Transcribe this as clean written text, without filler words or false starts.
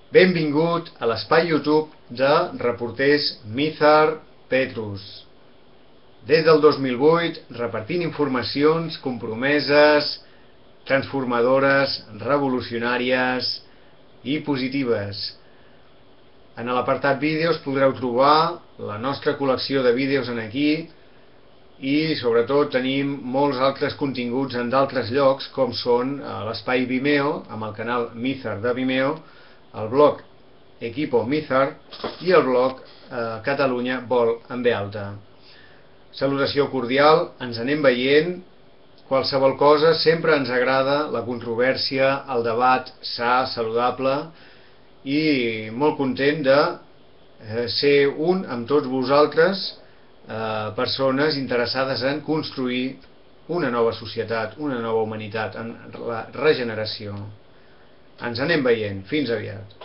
Benvingut a l'espai YouTube de reporters Mizar Petrus. Des del 2008, repartint informacions compromeses, transformadores, revolucionàries i positives. En l'apartat vídeos podreu trobar la nostra col·lecció de vídeos aquí i sobretot tenim molts altres continguts en d'altres llocs, com són l'espai Vimeo, amb el canal Mizar de Vimeo, el blog Equipo Mizar i el blog Catalunya Vol amb B alta. Salutació cordial, ens anem veient. Qualsevol cosa, sempre ens agrada la controvèrsia, el debat sa, saludable, i molt content de ser un amb tots vosaltres, persones interessades en construir una nova societat, una nova humanitat, en la regeneració. Ens anem veient. Fins aviat.